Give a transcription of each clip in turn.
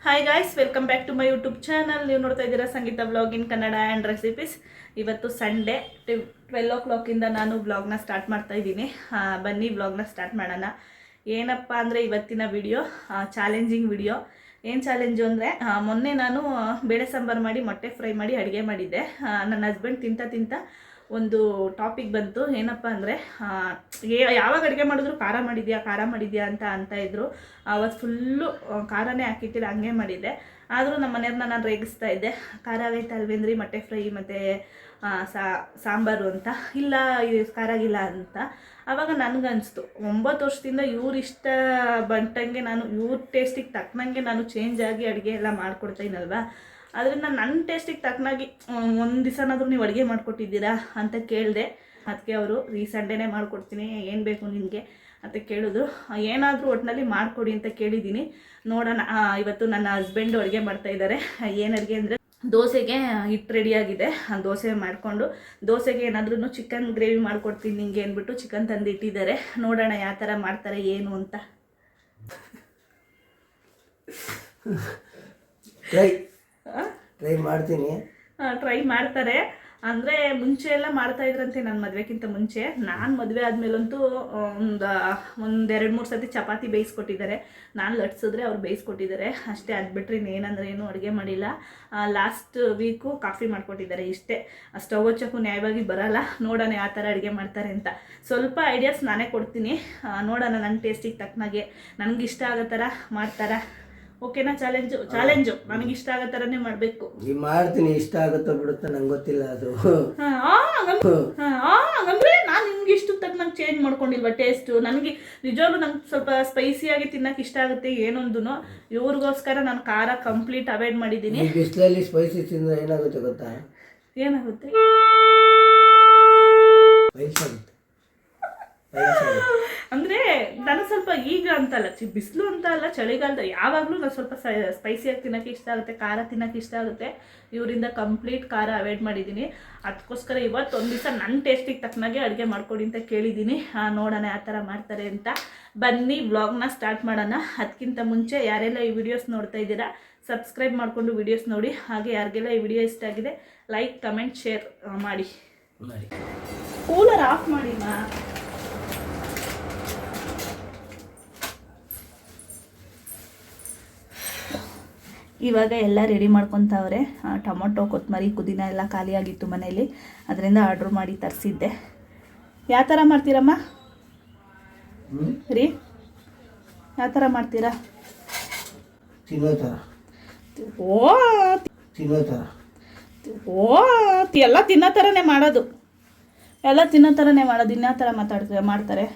Hi guys, welcome back to my YouTube channel. ನೀವು ನೋಡ್ತಾ ಇದ್ದೀರಾ Sangeetha vlog in Kannada and recipes. ಇವತ್ತು ಸಂಡೇ 12 o'clock ನಾನು ವ್ಲಾಗ್ನ ಸ್ಟಾರ್ಟ್ ಮಾಡ್ತಾ ಇದ್ದೀನಿ. ಬನ್ನಿ ವ್ಲಾಗ್ನ ಸ್ಟಾರ್ಟ್ ಮಾಡೋಣ. ಏನಪ್ಪ ಅಂದರೆ ಇವತ್ತಿನ ವಿಡಿಯೋ ಚಾಲೆಂಜಿಂಗ್ ವಿಡಿಯೋ. ಏನು ಚಾಲೆಂಜು ಅಂದರೆ ಮೊನ್ನೆ ನಾನು ಬೇಳೆ ಸಾಂಬಾರು ಮಾಡಿ ಮೊಟ್ಟೆ ಫ್ರೈ ಮಾಡಿ ಅಡುಗೆ ಮಾಡಿದ್ದೆ. ನನ್ನ ಹಸ್ಬೆಂಡ್ ತಿಂತ ಒಂದು ಟಾಪಿಕ್ ಬಂತು. ಏನಪ್ಪ ಅಂದರೆ ಯಾವಾಗ ಅಡುಗೆ ಮಾಡಿದ್ರು ಖಾರ ಮಾಡಿದ್ಯಾ ಅಂತ ಇದ್ದರು. ಅವತ್ತು ಫುಲ್ಲು ಖಾರನೇ ಹಾಕಿಟ್ಟಿಲ್ಲ, ಹಂಗೆ ಮಾಡಿದ್ದೆ. ಆದರೂ ನಮ್ಮ ಮನೆಯವ್ರನ್ನ ನಾನು ರೇಗಿಸ್ತಾ ಇದ್ದೆ, ಖಾರ ಆಗೈತೆ ಅಲ್ವೇಂದ್ರಿ ಮೊಟ್ಟೆ ಫ್ರೈ ಮತ್ತು ಸಾಂಬಾರು ಅಂತ. ಇಲ್ಲ ಇದು ಖಾರ ಆಗಿಲ್ಲ ಅಂತ. ಆವಾಗ ನನಗನ್ನಿಸ್ತು 9 ವರ್ಷದಿಂದ ಇವ್ರು ಇಷ್ಟ ಬಂಟಂಗೆ ನಾನು ಇವ್ರ ಟೇಸ್ಟಿಗೆ ತಕ್ಕನಂಗೆ ನಾನು ಚೇಂಜ್ ಆಗಿ ಅಡುಗೆ ಎಲ್ಲ ಮಾಡ್ಕೊಡ್ತಾಯಿನಲ್ವ. ಅದರಿಂದ ನನ್ನ ಟೇಸ್ಟಿಗೆ ತಕ್ಕನಾಗಿ ಒಂದು ದಿವಸನಾದರೂ ನೀವು ಅಡುಗೆ ಮಾಡಿಕೊಟ್ಟಿದ್ದೀರಾ ಅಂತ ಕೇಳಿದೆ. ಅದಕ್ಕೆ ಅವರು ಈ ಸಂಡೇನೇ ಮಾಡಿಕೊಡ್ತೀನಿ, ಏನು ಬೇಕು ನಿನಗೆ ಅಂತ ಕೇಳಿದ್ರು. ಏನಾದರೂ ಒಟ್ಟಿನಲ್ಲಿ ಮಾಡಿಕೊಡಿ ಅಂತ ಕೇಳಿದ್ದೀನಿ. ನೋಡೋಣ. ಇವತ್ತು ನನ್ನ ಹಸ್ಬೆಂಡು ಅಡುಗೆ ಮಾಡ್ತಾಯಿದ್ದಾರೆ. ಏನು ಅಡುಗೆ ಅಂದರೆ ದೋಸೆಗೆ ಹಿಟ್ಟು ರೆಡಿಯಾಗಿದೆ. ದೋಸೆ ಮಾಡಿಕೊಂಡು ದೋಸೆಗೆ ಏನಾದ್ರೂ ಚಿಕನ್ ಗ್ರೇವಿ ಮಾಡಿಕೊಡ್ತೀನಿ ನಿಂಗೆ ಅಂದ್ಬಿಟ್ಟು ಚಿಕನ್ ತಂದು ಇಟ್ಟಿದ್ದಾರೆ. ನೋಡೋಣ ಯಾವ ಥರ ಮಾಡ್ತಾರೆ ಏನು ಅಂತ. ಟ್ರೈ ಮಾಡ್ತೀನಿ. ಟ್ರೈ ಮಾಡ್ತಾರೆ ಅಂದರೆ ಮುಂಚೆ ಎಲ್ಲ ಮಾಡ್ತಾಯಿದ್ರಂತೆ, ನನ್ನ ಮದುವೆಗಿಂತ ಮುಂಚೆ. ನಾನು ಮದುವೆ ಆದಮೇಲಂತೂ ಒಂದು 2-3 ಸತಿ ಚಪಾತಿ ಬೇಯಿಸ್ಕೊಟ್ಟಿದ್ದಾರೆ. ನಾನು ಲಟ್ಸಿದ್ರೆ ಅವ್ರು ಬೇಯಿಸ್ಕೊಟ್ಟಿದ್ದಾರೆ ಅಷ್ಟೇ. ಅದು ಬಿಟ್ಟರೆ ಇನ್ನೇನಂದ್ರೆ ಏನು ಅಡುಗೆ ಮಾಡಿಲ್ಲ. ಲಾಸ್ಟ್ ವೀಕು ಕಾಫಿ ಮಾಡಿಕೊಟ್ಟಿದ್ದಾರೆ, ಇಷ್ಟೇ. ಸ್ಟವ್ ಹಚ್ಚೋಕ್ಕೂ ನ್ಯಾಯವಾಗಿ ಬರೋಲ್ಲ. ನೋಡೋಣ ಯಾವ ಥರ ಅಡುಗೆ ಮಾಡ್ತಾರೆ ಅಂತ. ಸ್ವಲ್ಪ ಐಡಿಯಾಸ್ ನಾನೇ ಕೊಡ್ತೀನಿ, ನೋಡೋಣ ನನ್ನ ಟೇಸ್ಟಿಗೆ ತಕ್ಕನಾಗೆ ನನಗೆ ಇಷ್ಟ ಆಗೋ ಥರ ಮಾಡ್ತಾರಾ. ಓಕೆನಾ? ಚಾಲೆಂಜು ನನಗೆ ಇಷ್ಟ ಆಗೋ ಥರನೇ ಮಾಡಬೇಕು. ಮಾಡ್ತೀನಿ, ಇಷ್ಟ ಆಗುತ್ತೋ ಬಿಡುತ್ತೋ ನಂಗೆ ಗೊತ್ತಿಲ್ಲ ಅದು. ಅಂದರೆ ನಾನು ನಿಮ್ಗೆ ಇಷ್ಟು ತಕ್ಕನಾಗ ಚೇಂಜ್ ಮಾಡ್ಕೊಂಡಿಲ್ವ ಟೇಸ್ಟು. ನನಗೆ ನಿಜವಾಗ್ಲೂ ನಂಗೆ ಸ್ವಲ್ಪ ಸ್ಪೈಸಿಯಾಗಿ ತಿನ್ನೋಕೆ ಇಷ್ಟ ಆಗುತ್ತೆ ಏನೊಂದು. ಇವ್ರಿಗೋಸ್ಕರ ನಾನು ಖಾರ ಕಂಪ್ಲೀಟ್ ಅವಾಯ್ಡ್ ಮಾಡಿದ್ದೀನಿ. ಬಿಸಿಲಲ್ಲಿ ಸ್ಪೈಸಿ ತಿಂದರೆ ಏನಾಗುತ್ತೆ ಗೊತ್ತಾ? ಏನಾಗುತ್ತೆ? ಅಂದರೆ ನಾನು ಸ್ವಲ್ಪ ಈಗ ಅಂತಲ್ಲ, ಬಿಸಿಲು ಅಂತ ಅಲ್ಲ, ಚಳಿಗಾಲದ ಯಾವಾಗಲೂ ನಾನು ಸ್ವಲ್ಪ ಸ್ಪೈಸಿಯಾಗಿ ತಿನ್ನೋಕ್ಕೆ ಇಷ್ಟ ಆಗುತ್ತೆ, ಖಾರ ತಿನ್ನೋಕ್ಕೆ ಇಷ್ಟ ಆಗುತ್ತೆ. ಇವರಿಂದ ಕಂಪ್ಲೀಟ್ ಖಾರ ಅವಾಯ್ಡ್ ಮಾಡಿದ್ದೀನಿ. ಅದಕ್ಕೋಸ್ಕರ ಇವತ್ತು ಒಂದು ದಿವಸ ನನ್ನ ಟೇಸ್ಟಿಗೆ ತಕ್ಕನಾಗೆ ಅಡುಗೆ ಮಾಡ್ಕೊಡಿ ಅಂತ ಕೇಳಿದ್ದೀನಿ. ನೋಡೋಣ ಯಾವ ಥರ ಮಾಡ್ತಾರೆ ಅಂತ. ಬನ್ನಿ ವ್ಲಾಗ್ನ ಸ್ಟಾರ್ಟ್ ಮಾಡೋಣ. ಅದಕ್ಕಿಂತ ಮುಂಚೆ ಯಾರೆಲ್ಲ ಈ ವಿಡಿಯೋಸ್ ನೋಡ್ತಾ ಇದ್ದೀರಾ ಸಬ್ಸ್ಕ್ರೈಬ್ ಮಾಡಿಕೊಂಡು ವಿಡಿಯೋಸ್ ನೋಡಿ. ಹಾಗೆ ಯಾರಿಗೆಲ್ಲ ಈ ವಿಡಿಯೋ ಇಷ್ಟ ಆಗಿದೆ ಲೈಕ್ ಕಮೆಂಟ್ ಶೇರ್ ಮಾಡಿ. ಕೂಲರ್ ಆಫ್ ಮಾಡಿ ಮಾ. ಇವಾಗ ಎಲ್ಲ ರೆಡಿ ಮಾಡ್ಕೊತಾವ್ರೆ. ಟೊಮೊಟೊ, ಕೊತ್ತಂಬರಿ, ಪುದೀನ ಎಲ್ಲ ಖಾಲಿಯಾಗಿತ್ತು ಮನೇಲಿ, ಅದರಿಂದ ಆರ್ಡ್ರ್ ಮಾಡಿ ತರಿಸಿದ್ದೆ. ಯಾವ ಥರ ಮಾಡ್ತೀರಮ್ಮ ರೀ? ಯಾವ ಥರ ಮಾಡ್ತೀರಾ? ಎಲ್ಲ ತಿನ್ನೋ ಥರನೇ ಮಾಡೋದು. ಇನ್ಯಾವ ಥರ ಮಾಡ್ತಾರೆ?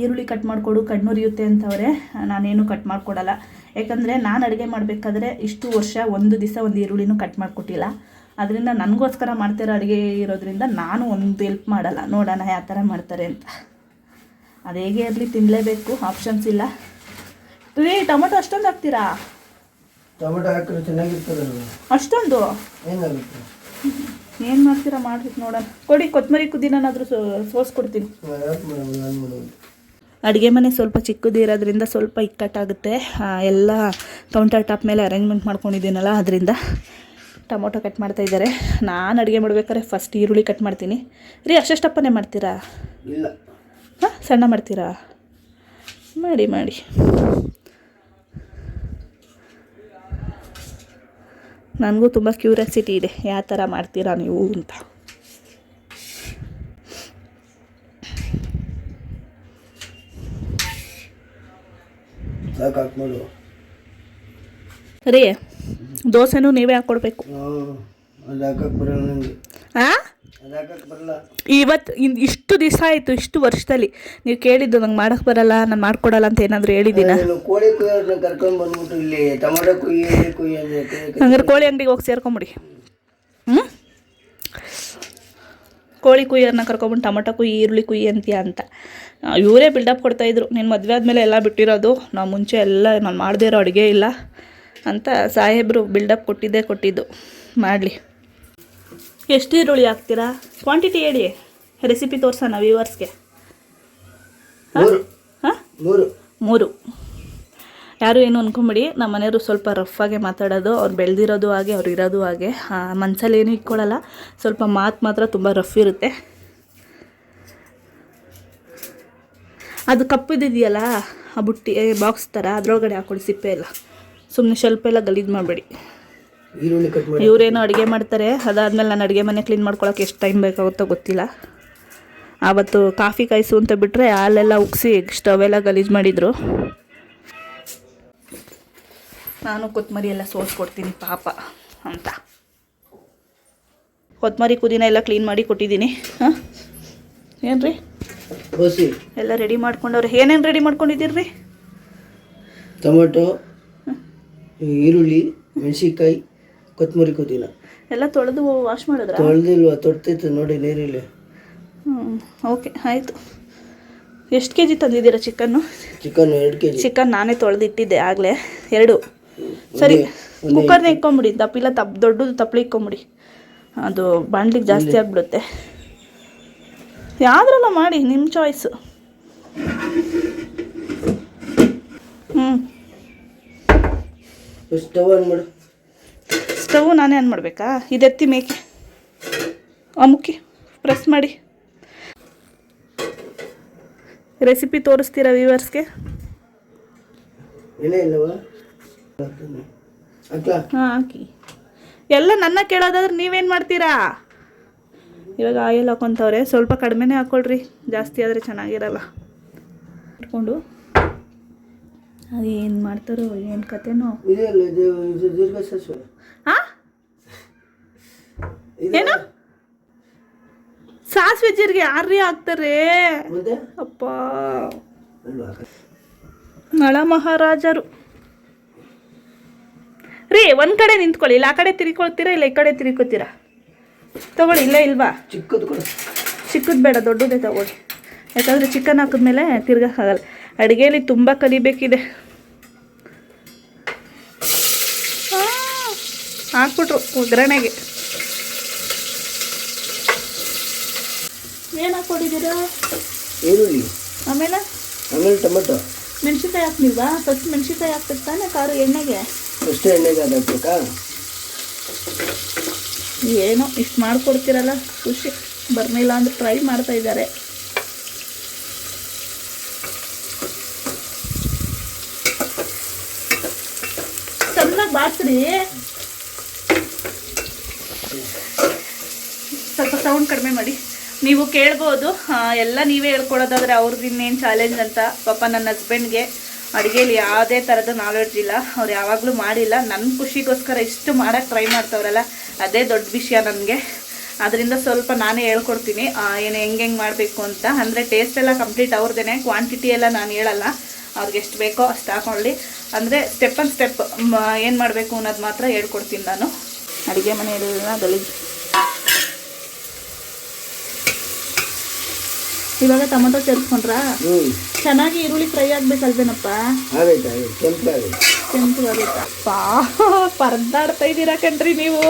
ಈರುಳ್ಳಿ ಕಟ್ ಮಾಡಿಕೊಡು, ಕಣ್ಣುರಿಯುತ್ತೆ ಅಂತವ್ರೆ. ನಾನೇನು ಕಟ್ ಮಾಡಿಕೊಡಲ್ಲ. ಯಾಕಂದರೆ ನಾನು ಅಡುಗೆ ಮಾಡಬೇಕಾದ್ರೆ ಇಷ್ಟು ವರ್ಷ ಒಂದು ದಿವಸ ಒಂದು ಈರುಳ್ಳಿನೂ ಕಟ್ ಮಾಡಿಕೊಟ್ಟಿಲ್ಲ. ಅದರಿಂದ ನನಗೋಸ್ಕರ ಮಾಡ್ತಿರೋ ಅಡುಗೆ ಇರೋದ್ರಿಂದ ನಾನು ಒಂದು ಹೆಲ್ಪ್ ಮಾಡಲ್ಲ. ನೋಡೋಣ ಯಾವ ಥರ ಮಾಡ್ತಾರೆ ಅಂತ. ಅದು ಹೇಗೆ ಇರಲಿ, ತಿನ್ನಲೇಬೇಕು, ಆಪ್ಷನ್ಸ್ ಇಲ್ಲ. ರೀ, ಟೊಮೊಟೊ ಅಷ್ಟೊಂದು ಹಾಕ್ತೀರಾ? ಟೊಮೊಟೊ ಹಾಕಿದ್ರೆ ಚೆನ್ನಾಗಿರ್ತದೆ. ಅಷ್ಟೊಂದು ಏನಾಗುತ್ತೆ? ಏನು ಮಾಡ್ತೀರಾ ಮಾಡ್ಬೇಕು, ನೋಡೋಣ. ಕೊಡಿ, ಕೊತ್ತಂಬರಿ ಪುದೀನಾದ್ರೂ ಸೋಸ್ಕೊಡ್ತೀನಿ. ಅಡುಗೆ ಮನೆ ಸ್ವಲ್ಪ ಚಿಕ್ಕದಿರೋದ್ರಿಂದ ಸ್ವಲ್ಪ ಇಕ್ಕಟ್ಟಾಗುತ್ತೆ. ಎಲ್ಲ ಕೌಂಟರ್ ಟಾಪ್ ಮೇಲೆ ಅರೇಂಜ್ಮೆಂಟ್ ಮಾಡ್ಕೊಂಡಿದ್ದೀನಲ್ಲ, ಅದರಿಂದ ಟೊಮೊಟೊ ಕಟ್ ಮಾಡ್ತಾಯಿದ್ದಾರೆ. ನಾನು ಅಡುಗೆ ಮಾಡ್ಬೇಕಾದ್ರೆ ಫಸ್ಟ್ ಈರುಳ್ಳಿ ಕಟ್ ಮಾಡ್ತೀನಿ. ರೀ, ಅಷ್ಟಪ್ಪನೇ ಮಾಡ್ತೀರಾ? ಇಲ್ಲ, ಸಣ್ಣ ಮಾಡ್ತೀರಾ? ಮಾಡಿ. ನನಗೂ ತುಂಬ ಕ್ಯೂರಿಯಾಸಿಟಿ ಇದೆ ಯಾವ ಥರ ಮಾಡ್ತೀರಾ ನೀವು ಅಂತ. ರೀ, ದೋಸೆನೂ ನೀವೇ ಹಾಕ್ಕೊಡ್ಬೇಕು. ಇವತ್ತು ಇಷ್ಟು ದಿವಸ ಆಯಿತು, ಇಷ್ಟು ವರ್ಷದಲ್ಲಿ ನೀವು ಕೇಳಿದ್ದು ನಂಗೆ ಮಾಡೋಕ್ಕೆ ಬರಲ್ಲ, ನಾನು ಮಾಡ್ಕೊಡಲ್ಲ ಅಂತ ಏನಾದರೂ ಹೇಳಿದ್ದೀನ? ಹಂಗಾರೆ ಕೋಳಿ ಅಂಗಡಿಗೆ ಹೋಗಿ ಸೇರ್ಕೊಂಬಿಡಿ. ಕೋಳಿ ಕುಯ್ಯೋರನ್ನ ಕರ್ಕೊಂಬಿಟ್ಟು ಟೊಮೊಟೊ ಕುಯ್ಯಿ, ಈರುಳ್ಳಿ ಕುಯ್ಯಿ ಅಂತೀಯ ಅಂತ ಇವರೇ ಬಿಲ್ಡಪ್ ಕೊಡ್ತಾಯಿದ್ರು. ನೀನು ಮದುವೆ ಆದಮೇಲೆ ಎಲ್ಲ ಬಿಟ್ಟಿರೋದು, ನಾವು ಮುಂಚೆ ಎಲ್ಲ ನಾನು ಮಾಡದೇ ಇರೋ ಅಡುಗೆ ಇಲ್ಲ ಅಂತ ಸಾಹೇಬರು ಬಿಲ್ಡಪ್ ಕೊಟ್ಟಿದ್ದು. ಮಾಡಲಿ. ಎಷ್ಟು ಈರುಳ್ಳಿ ಹಾಕ್ತೀರಾ? ಕ್ವಾಂಟಿಟಿ ಹೇಳಿ, ರೆಸಿಪಿ ತೋರಿಸೋಣ ವ್ಯೂವರ್ಸ್ಗೆ. 3. ಯಾರು ಏನು ಅಂದ್ಕೊಂಬಿಡಿ, ನಮ್ಮ ಮನೆಯವರು ಸ್ವಲ್ಪ ರಫಾಗೆ ಮಾತಾಡೋದು, ಅವ್ರು ಬೆಳೆದಿರೋದು ಹಾಗೆ ಅವ್ರು ಇರೋದು ಹಾಗೆ, ಮನಸ್ಸಲ್ಲಿ ಏನೂ ಇಟ್ಕೊಳ್ಳಲ್ಲ. ಸ್ವಲ್ಪ ಮಾತು ಮಾತ್ರ ತುಂಬ ರಫ್ ಇರುತ್ತೆ. ಅದು ಕಪ್ಪಿದೆಯಲ್ಲ ಆ ಬುಟ್ಟಿ ಬಾಕ್ಸ್ ಥರ, ಅದರೊಳಗಡೆ ಹಾಕೊಳ್ಳಿ ಸಿಪ್ಪೆ ಎಲ್ಲ. ಸುಮ್ಮನೆ ಸ್ವಲ್ಪ ಎಲ್ಲ ಗಲೀಜು ಮಾಡಬೇಡಿ. ಈರುಳ್ಳಿ ಕಟ್ ಮಾಡಿ ಇವರೇನೋ ಅಡುಗೆ ಮಾಡ್ತಾರೆ, ಅದಾದಮೇಲೆ ನಾನು ಅಡುಗೆ ಮನೆ ಕ್ಲೀನ್ ಮಾಡ್ಕೊಳಕ್ಕೆ ಎಷ್ಟು ಟೈಮ್ ಬೇಕಾಗುತ್ತೋ ಗೊತ್ತಿಲ್ಲ. ಆವತ್ತು ಕಾಫಿ ಕಾಯಿಸು ಅಂತ ಬಿಟ್ಟರೆ ಹಾಲೆಲ್ಲ ಉಗಿಸಿ ಸ್ಟವ್ ಎಲ್ಲ ಗಲೀಜು ಮಾಡಿದರು. ನಾನು ಕೊತ್ತಂಬರಿ ಎಲ್ಲ ಸೋಸ್ಕೊಡ್ತೀನಿ ಪಾಪ ಅಂತ. ಕೊತ್ತಂಬರಿ ಪುದೀನ ಎಲ್ಲ ಕ್ಲೀನ್ ಮಾಡಿ ಕೊಟ್ಟಿದ್ದೀನಿ. ಹಾಂ ಏನು ರೀ ಕೋಸಿ ಎಲ್ಲ ರೆಡಿ ಮಾಡ್ಕೊಂಡವ್ರೆ. ಏನೇನು ರೆಡಿ ಮಾಡ್ಕೊಂಡಿದ್ದೀರಿ? ಟೊಮೊಟೊ, ಈರುಳ್ಳಿ, ಮೆಣಸಿನ್ಕಾಯಿ, ಕೊತ್ತಂಬರಿ, ಪುದೀನ ಎಲ್ಲ ತೊಳೆದು ವಾಶ್ ಮಾಡಿದ್ರ? ತೊಳೆದಿಲ್ವಾ? ತೊಡ್ತೈತೆ ನೋಡಿ ನೀರಿಲ್ಲಿ. ಓಕೆ ಆಯಿತು. ಎಷ್ಟು ಕೆ ಜಿ ತಂದಿದ್ದೀರಾ ಚಿಕನ್ನು? Chicken 2 kg. ಚಿಕನ್ ನಾನೇ ತೊಳೆದಿಟ್ಟಿದ್ದೆ ಆಗಲೇ 2. ಸರಿ, ಕುಕ್ಕರ್ನ ಇಕ್ಕೊಂಬಿಡಿ. ದಪ್ಪಿಲ್ಲ ದೊಡ್ಡದು ತಪ್ಪಲಿ ಇಕ್ಕೊಂಬಿಡಿ, ಅದು ಬಾಣ್ಲಿಗೆ ಜಾಸ್ತಿ ಆಗಿಬಿಡುತ್ತೆ. ಯಾವುದ್ರಲ್ಲ ಮಾಡಿ, ನಿಮ್ಮ ಚಾಯ್ಸು. ಸ್ಟವ್ ಆನ್ ಮಾಡು. ಸ್ಟವ್ ನಾನೇ ಆನ್ ಮಾಡಬೇಕಾ? ಇದೆತ್ತಿ ಮೇಕೆ ಅಮುಕ್ಕಿ ಪ್ರೆಸ್ ಮಾಡಿ. ರೆಸಿಪಿ ತೋರಿಸ್ತೀರಾ ವ್ಯೂವರ್ಸ್ಗೆ? ಏನೇ ಇಲ್ಲವಾ? ಹಾಂ ಹಾಕಿ. ಎಲ್ಲ ನನ್ನ ಕೇಳೋದಾದ್ರೆ ನೀವೇನು ಮಾಡ್ತೀರಾ? ಇವಾಗ ಆಯಿಲ್ ಹಾಕೊತವ್ರೆ, ಸ್ವಲ್ಪ ಕಡಿಮೆನೇ ಹಾಕ್ಕೊಳ್ರಿ, ಜಾಸ್ತಿ ಆದರೆ ಚೆನ್ನಾಗಿರಲ್ಲ. ಇಟ್ಕೊಂಡು ಅದೇನು ಮಾಡ್ತಾರೋ ಏನು ಕತೆನೋ. ದೀರ್ಘ ಸಾಸಿವೆ. ಹಾಂ ಏನು ಸಾಸಿವೆ ಜೀರಿಗೆ ಯಾರ್ರೀ ಹಾಕ್ತಾರೆ? ಅಪ್ಪ ನಳ ಮಹಾರಾಜರು ರೀ. ಒಂದು ಕಡೆ ನಿಂತ್ಕೊಳ್ಳಿ, ಇಲ್ಲ ಆ ಕಡೆ ತಿರ್ಕೊಳ್ತೀರಾ, ಇಲ್ಲ ಈ ಕಡೆ ತಿರ್ಕೋತೀರಾ? ತಗೊಳ್ಳಿ. ಇಲ್ಲ ಇಲ್ವಾ? ಚಿಕ್ಕದು ಬೇಡ, ದೊಡ್ಡದೇ ತಗೊಳ್ಳಿ. ಯಾಕಂದರೆ ಚಿಕನ್ ಹಾಕಿದ್ಮೇಲೆ ತಿರ್ಗೋಕ್ಕಾಗಲ್ಲ. ಅಡುಗೆಯಲ್ಲಿ ತುಂಬ ಕಲಿಬೇಕಿದೆ. ಹಾಕ್ಬಿಟ್ರು ಒಗ್ಗರಣೆಗೆ. ಏನು ಹಾಕ್ಕೊಟ್ಟಿದ್ದೀರಾ? ಈರುಳ್ಳಿ, ಆಮೇಲೆ ಟೊಮೆಟೊ. ಮೆಣಸಿನ್ಕಾಯಿ ಹಾಕ್ಲಿಲ್ವಾ? ಫಸ್ಟ್ ಮೆಣಸಿನ್ಕಾಯಿ ಹಾಕ್ಬೇಕು ತಾನೆ ಕಾರು ಎಣ್ಣೆಗೆ? ಫಸ್ಟ್ ಎಣ್ಣೆಗೆ ಅದು ಹಾಕ್ಬೇಕಾ? ಏನೋ ಇಷ್ಟು ಮಾಡಿಕೊಡ್ತೀರಲ್ಲ, ಖುಷಿ. ಬರ್ನಿಲ್ಲ ಅಂದ್ರೆ ಟ್ರೈ ಮಾಡ್ತಾ ಇದ್ದಾರೆ. ಚೆನ್ನಾಗಿ ಬಾಚ್ರಿ. ಸ್ವಲ್ಪ ಸೌಂಡ್ ಕಡಿಮೆ ಮಾಡಿ. ನೀವು ಕೇಳ್ಬೋದು, ಎಲ್ಲ ನೀವೇ ಹೇಳ್ಕೊಡೋದಾದರೆ ಅವ್ರದ್ದು ಇನ್ನೇನು ಚಾಲೆಂಜ್ ಅಂತ. ಪಾಪ ನನ್ನ ಹಸ್ಬೆಂಡ್ಗೆ ಅಡುಗೆಲಿ ಯಾವುದೇ ಥರದ ನಾಲೆಡ್ಜ್ ಇಲ್ಲ, ಅವ್ರು ಯಾವಾಗಲೂ ಮಾಡಿಲ್ಲ. ನನ್ನ ಖುಷಿಗೋಸ್ಕರ ಇಷ್ಟು ಮಾಡೋಕ್ಕೆ ಟ್ರೈ ಮಾಡ್ತವ್ರಲ್ಲ, ಅದೇ ದೊಡ್ಡ ವಿಷಯ ನನಗೆ. ಅದರಿಂದ ಸ್ವಲ್ಪ ನಾನೇ ಹೇಳ್ಕೊಡ್ತೀನಿ ಏನು ಹೆಂಗೆ ಮಾಡಬೇಕು ಅಂತ. ಅಂದರೆ ಟೇಸ್ಟ್ ಎಲ್ಲ ಕಂಪ್ಲೀಟ್ ಅವ್ರದ್ದೇ, ಕ್ವಾಂಟಿಟಿ ಎಲ್ಲ ನಾನು ಹೇಳಲ್ಲ. ಅವ್ರಿಗೆ ಎಷ್ಟು ಬೇಕೋ ಅಷ್ಟು ಹಾಕೊಳ್ಳಿ. ಅಂದರೆ ಸ್ಟೆಪ್ ಆನ್ ಸ್ಟೆಪ್ ಏನು ಮಾಡಬೇಕು ಅನ್ನೋದು ಮಾತ್ರ ಹೇಳ್ಕೊಡ್ತೀನಿ ನಾನು. ಅಡುಗೆ ಮನೆಯೆಲ್ಲ ಗಲೀಜು. ಇವಾಗ ಟೊಮೊಟೊ ಸೇರಿಸ್ಕೊಂಡ್ರಾ? ಚೆನ್ನಾಗಿ ಈರುಳ್ಳಿ ಫ್ರೈ ಆಗ್ಬೇಕಲ್ವೇನಪ್ಪ? ಕೆಂಪು ಆಗುತ್ತಾ? ಪರದಾಡ್ತಾ ಇದ್ದೀರಾ ಕಣ್ರಿ ನೀವು.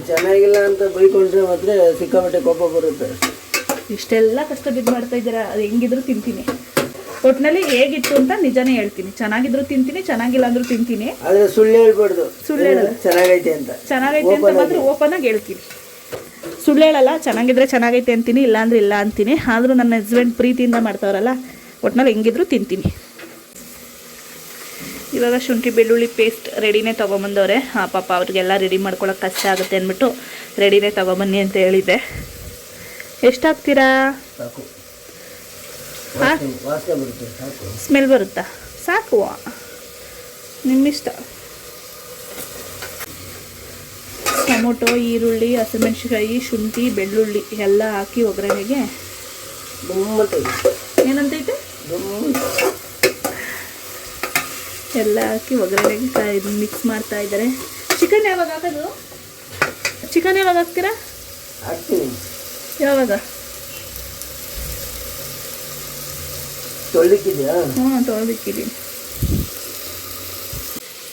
ಚೆನ್ನಾಗಿಲ್ಲ ಅಂತ ಬೈಕೊಂಡ್ರೆ ಮಾತ್ರ ಸಿಕ್ಕಾಪಟ್ಟೆ ಕೋಪ ಬರುತ್ತೆ. ಇಷ್ಟೆಲ್ಲ ಕಷ್ಟ ಬಿದ್ದು ಮಾಡ್ತಾ ಇದ್ದೀರಾ, ಅದು ಹೆಂಗಿದ್ರು ತಿಂತೀನಿ. ಒಟ್ಟಿನಲ್ಲಿ ಹೇಗಿತ್ತು ಅಂತ ನಿಜಾನೇ ಹೇಳ್ತೀನಿ. ಚೆನ್ನಾಗಿದ್ರು ತಿಂತೀನಿ, ಚೆನ್ನಾಗಿಲ್ಲ ಅಂದ್ರೂ ತಿಂತೀನಿ. ಆದ್ರೆ ಸುಳ್ಳು ಹೇಳ್ಬಾರ್ದು. ಸುಳ್ಳು ಹೇಳಲ್ಲ. ಚೆನ್ನಾಗೈತೆ ಅಂತ ಮಾತ್ರ ಓಪನ್ ಆಗಿ ಹೇಳ್ತೀನಿ. ಸುಳ್ಳು ಹೇಳಲ್ಲ. ಚೆನ್ನಾಗಿದ್ರೆ ಚೆನ್ನಾಗೈತೆ ಅಂತೀನಿ, ಇಲ್ಲಾಂದ್ರೆ ಇಲ್ಲ ಅಂತೀನಿ. ಆದರೂ ನನ್ನ ಹಸ್ಬೆಂಡ್ ಪ್ರೀತಿಯಿಂದ ಮಾಡ್ತಾವ್ರಲ್ಲ, ಒಟ್ಟಿನಲ್ಲಿ ಹೆಂಗಿದ್ರು ತಿಂತೀನಿ. ಇವಾಗ ಶುಂಠಿ ಬೆಳ್ಳುಳ್ಳಿ ಪೇಸ್ಟ್ ರೆಡಿನೇ ತೊಗೊಂಬಂದವ್ರೆ. ಪಾಪ ಅವ್ರಿಗೆಲ್ಲ ರೆಡಿ ಮಾಡ್ಕೊಳಕ್ಕೆ ಕಷ್ಟ ಆಗುತ್ತೆ ಅಂದ್ಬಿಟ್ಟು ರೆಡಿನೇ ತೊಗೊಬನ್ನಿ ಅಂತ ಹೇಳಿದ್ದೆ. ಎಷ್ಟು ಹಾಕ್ತೀರಾ? ಸ್ಮೆಲ್ ಬರುತ್ತಾ? ಸಾಕು, ನಿಮ್ಮಿಷ್ಟ. ಟೊಮೊಟೊ, ಈರುಳ್ಳಿ, ಹಸಿಮೆಣಸಿನ್ಕಾಯಿ, ಶುಂಠಿ, ಬೆಳ್ಳುಳ್ಳಿ ಎಲ್ಲ ಹಾಕಿ ಒಗ್ಗರಣೆಗೆ ಏನಂತೈತೆ ಎಲ್ಲ ಹಾಕಿ ಒಗ್ಗರಣೆಗೆ ಮಿಕ್ಸ್ ಮಾಡ್ತಾ ಇದ್ದಾರೆ. ಚಿಕನ್ ಯಾವಾಗ ಹಾಕೋದು? ಚಿಕನ್ ಯಾವಾಗ ಹಾಕ್ತೀರಾ? ಯಾವಾಗ? ತೊಳಿಕ್ಕಿದ್ಯಾ? ತೊಳೆದಿಕ್ಕಿದ್ದೀನಿ.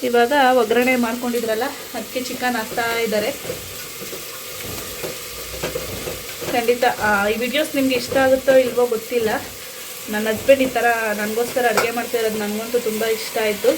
ಇವಾಗ ಒಗ್ಗರಣೆ ಮಾಡ್ಕೊಂಡಿದ್ರಲ್ಲ ಅದಕ್ಕೆ ಚಿಕನ್ ಹಾಕ್ತಾ ಇದ್ದಾರೆ. ಖಂಡಿತ ಈ ವಿಡಿಯೋಸ್ ನಿಮ್ಗೆ ಇಷ್ಟ ಆಗುತ್ತೋ ಇಲ್ವೋ ಗೊತ್ತಿಲ್ಲ. ನನ್ನ ಹಸ್ಬೆಂಡ್ ಈ ಥರ ನನಗೋಸ್ಕರ ಅಡುಗೆ ಮಾಡ್ತಾ ಇರೋದು ನನಗಂತೂ ತುಂಬ ಇಷ್ಟ ಆಯಿತು.